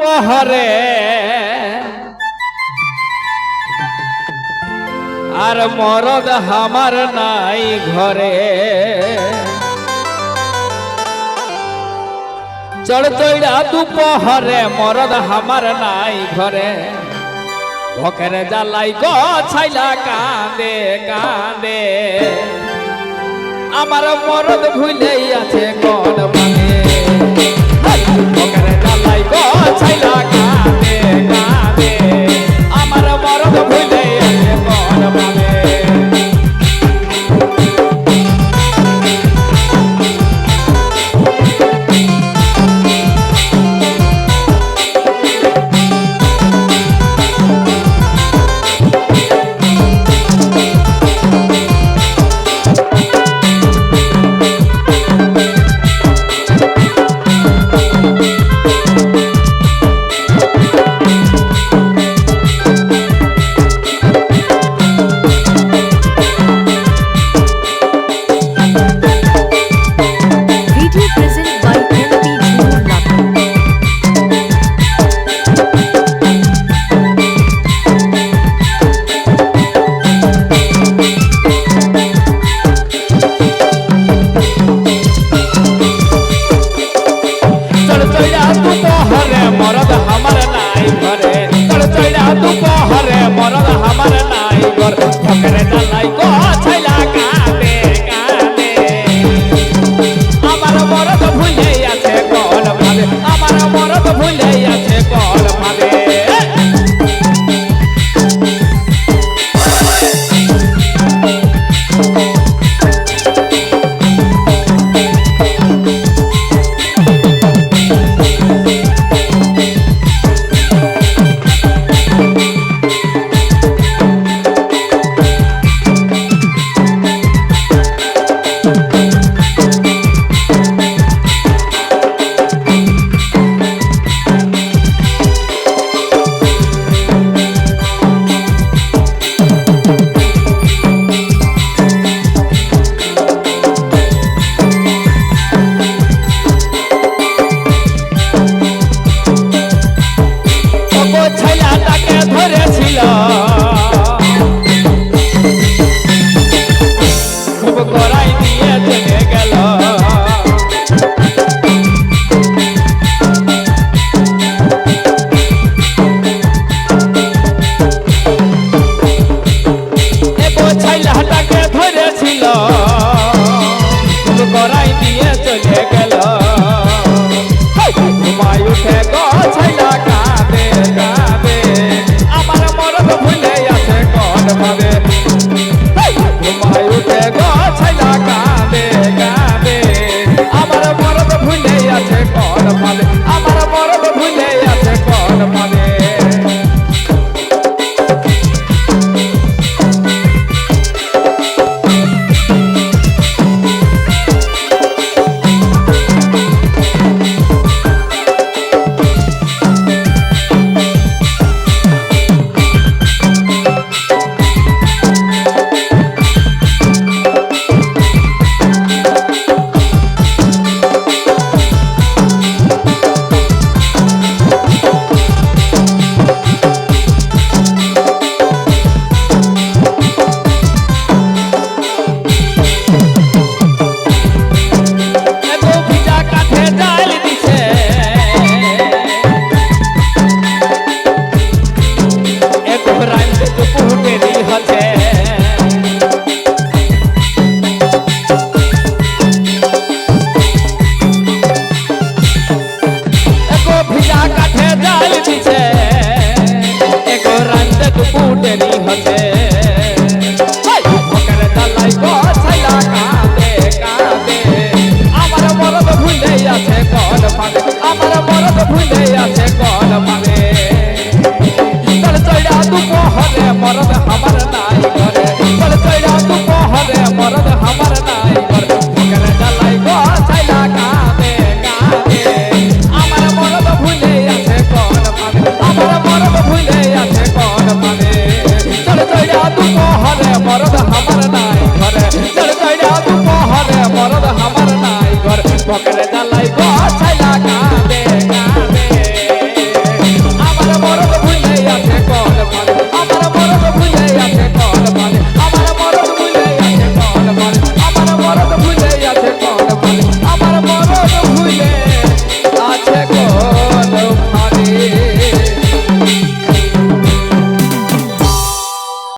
দুপহরে আর মরদ হামার নাই ঘরে চড় চড়া দুপহরে মরদ হামার নাই ঘরে ভকের জ্বালাই গছাইলা কাঁদে কাঁদে আমার মরদ ভুলেই আছে কোন মানে ভকের জ্বালাই গছাইলা কাঁদে কাঁদে আমার মরদ ভুলেই আছে কোন মানে দুপহরে মরদ হামার নাই ঘর ভকের জ্বালাই গছাইলা কাঁদে কাঁদে আমার মরদ ভুলেই আছে কোন ভাবে আমার মরদ ভুলেই আছে কোন ভাবে ধরেছিল খুব গড়াই দিয়ে চলে গেল ছেলেটাকে ধরেছিল খুব গড়াই দিয়ে চলে গেল ঘুমাই উঠে গছাইলা কাঁদে কাঁদে আমার মরদ ভুলে আছে কোন ভাবে ঘুমাই উঠে গছাইলা কাঁদে কাঁদে আমার মরদ ভুলে আছে কোন ভাবে আমার মরদ ভুলে আছে কোন ভাবে আমার মরদ ভুলে আছে কোন